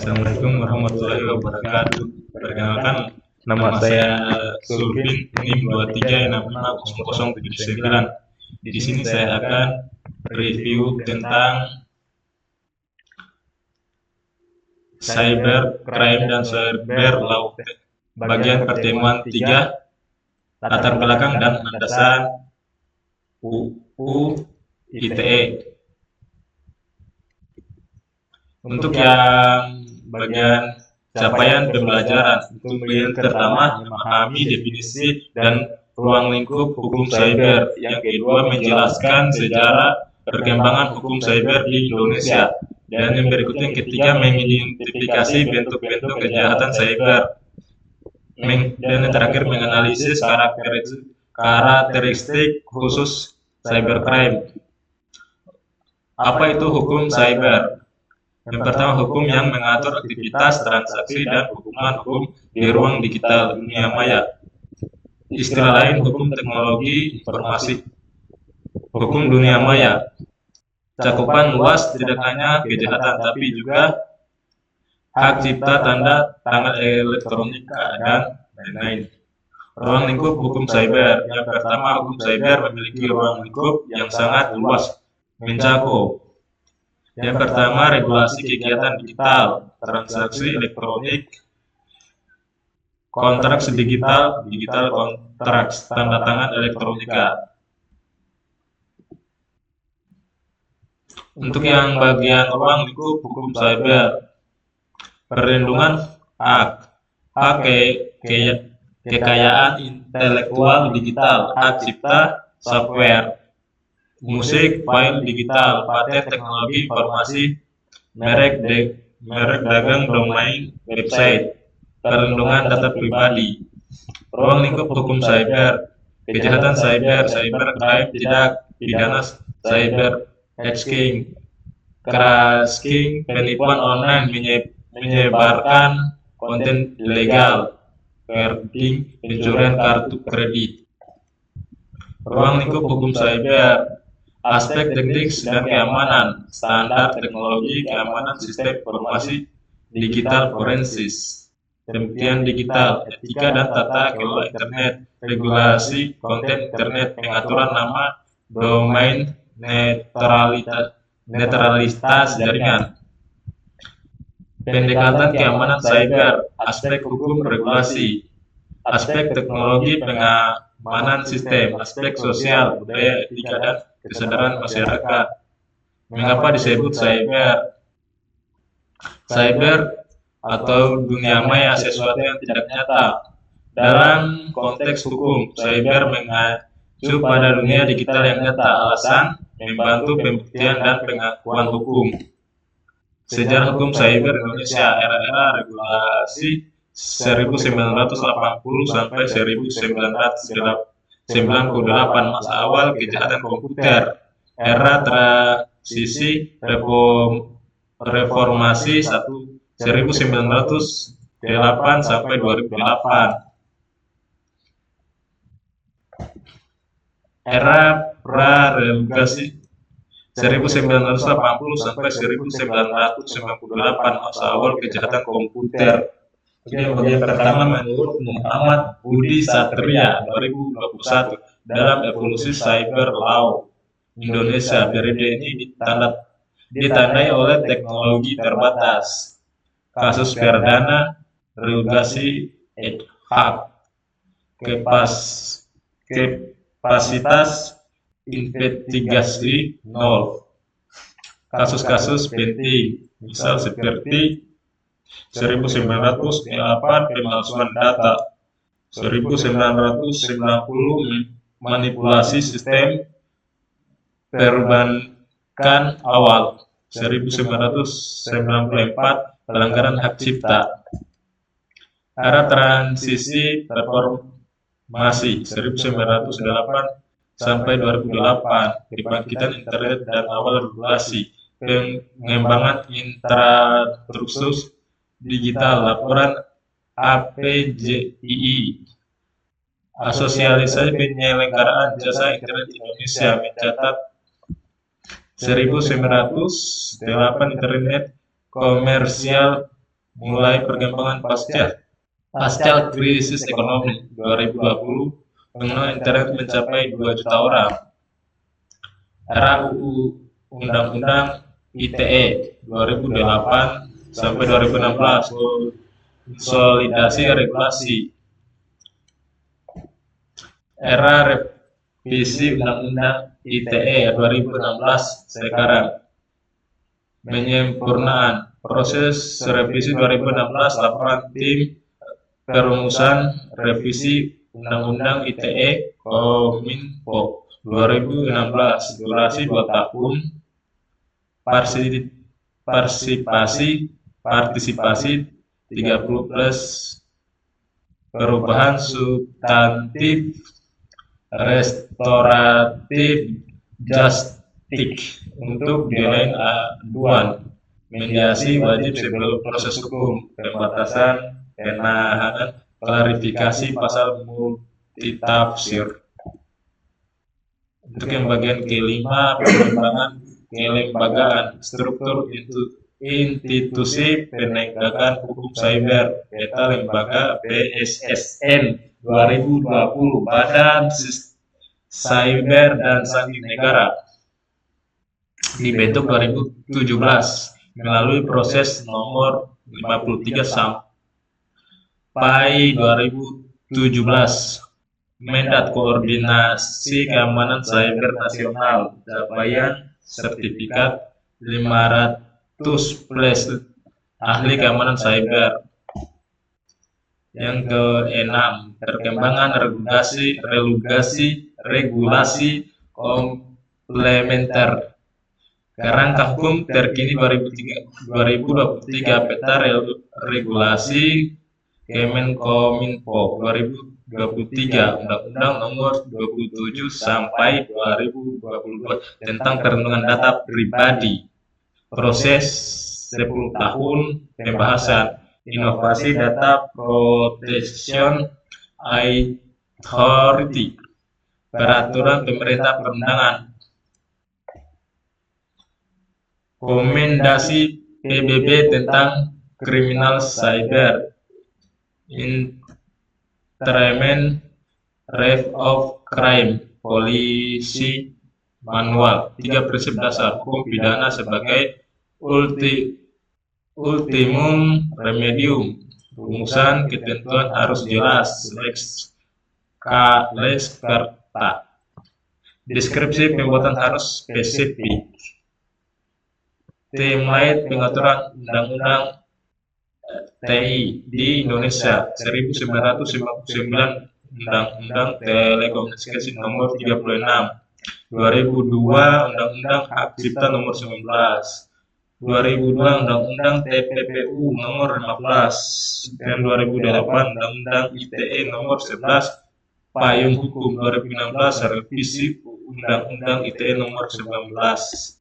Assalamualaikum warahmatullahi wabarakatuh. Perkenalkan, nama saya Sulfin, NIM 23650079. Di sini saya akan review tentang cyber crime dan cyber law. Bagian pertemuan 3, latar belakang dan landasan UU ITE. Untuk yang bagian capaian pembelajaran, untuk yang pertama memahami definisi dan ruang lingkup hukum cyber. Yang kedua menjelaskan sejarah perkembangan hukum cyber di Indonesia. Dan yang berikutnya yang ketiga mengidentifikasi bentuk-bentuk kejahatan cyber. Dan yang terakhir menganalisis karakteristik khusus cybercrime. Apa itu hukum cyber? Yang pertama, hukum yang mengatur aktivitas, transaksi, dan hukum di ruang digital dunia maya. Istilah lain, hukum teknologi informasi. Hukum dunia maya. Cakupan luas tidak hanya kejahatan, tapi juga hak cipta, tanda tangan elektronik, dan lain-lain. Ruang lingkup hukum cyber. Yang pertama, hukum cyber memiliki ruang lingkup yang sangat luas, mencakup. Yang pertama, regulasi kegiatan digital, transaksi elektronik, kontrak digital kontrak, tanda tangan elektronika. Untuk yang bagian ruang lingkup hukum cyber, perlindungan hak, kekayaan intelektual digital, hak cipta, software, musik, file digital, paten teknologi informasi, merek dagang, domain, website, perlindungan data pribadi. Ruang lingkup hukum cyber, kejahatan cyber, cybercrime, tindak pidana cyber, hacking, cracking, penipuan online, menyebarkan konten ilegal, phishing, pencurian kartu kredit. Ruang lingkup hukum cyber, aspek teknik dan keamanan, standar teknologi keamanan sistem informasi digital forensis, pembuktian digital, etika dan tata kelola internet, regulasi konten internet, pengaturan nama, domain, netralitas jaringan. Pendekatan keamanan cyber, aspek hukum regulasi, aspek teknologi pengamanan sistem, aspek sosial, budaya, etika, dan kesadaran masyarakat. Mengapa disebut cyber? Cyber atau dunia maya sesuatu yang tidak nyata. Dalam konteks hukum, cyber mengacu pada dunia digital yang nyata. Alasan membantu pembuktian dan pengakuan hukum. Sejarah hukum cyber Indonesia, era-era regulasi 1980 sampai 1998, masa awal kejahatan komputer, era transisi reformasi 1908 sampai 2008, era pra-regulasi 1980 sampai 1998, masa awal kejahatan komputer. Bagian pertama menurut Muhammad Budi Satria 2021 dalam evolusi cyber law Indonesia. Periode ini ditandai oleh teknologi terbatas, kasus perdana, regulasi ad hoc, kapasitas investigasi nol, kasus-kasus penting, misal seperti 1908 pemalsuan data, 1990 manipulasi sistem perbankan awal, 1994 pelanggaran hak cipta. Era transisi reformasi 1908 sampai 2008, kebangkitan internet dan awal regulasi, pengembangan infrastruktur digital, laporan APJII, Asosiasi Penyelenggaraan Jasa Internet Indonesia mencatat 1908 internet komersial mulai perkembangan pasca krisis ekonomi 2020, pengguna internet mencapai 2 juta orang. Era Undang-Undang ITE 2008 sampai 2016, konsolidasi regulasi. Era revisi Undang-Undang ITE 2016 sekarang. Penyempurnaan proses revisi 2016, laporan tim perumusan revisi Undang-Undang ITE Kominfo 2016, durasi 2 tahun, partisipasi 30 plus, perubahan substantif, restoratif, justice untuk desain aduan, mediasi wajib sebelum proses hukum, pembatasan, penahanan, klarifikasi pasal multitafsir. Untuk yang bagian kelima, pengembangan kelembagaan, struktur institusi penegakan hukum cyber, peta lembaga BSSN 2020, Badan Cyber dan Sandi Negara, dibentuk 2017 melalui proses nomor 53 sampai 2017. Mendat Koordinasi Keamanan Cyber Nasional, capaian sertifikat 500 plus ahli keamanan cyber. Yang keenam, perkembangan regulasi komplementer. Kerangka hukum terkini 2023, peta regulasi Kemenkominfo 2023, Undang-Undang Nomor 27 sampai 2022 tentang perlindungan data pribadi. Proses 10 tahun pembahasan. Inovasi Data Protection Authority, peraturan pemerintah perundangan. Rekomendasi PBB tentang kriminal cyber, Treatment Rate of Crime, polisi manual. 3 prinsip dasar hukum pidana sebagai ultimum remedium. Rumusan ketentuan harus jelas. Lex Karta. Deskripsi pembuatan harus spesifik. Template pengaturan undang-undang TI di Indonesia 1999, Undang-Undang Telekomunikasi Nomor 36, 2002 Undang-Undang Hak Cipta Nomor 19, 2002 Undang-Undang TPPU Nomor 15, dan 2008 Undang-Undang ITE Nomor 11, Payung Hukum 2016, revisi Undang-Undang ITE Nomor 19.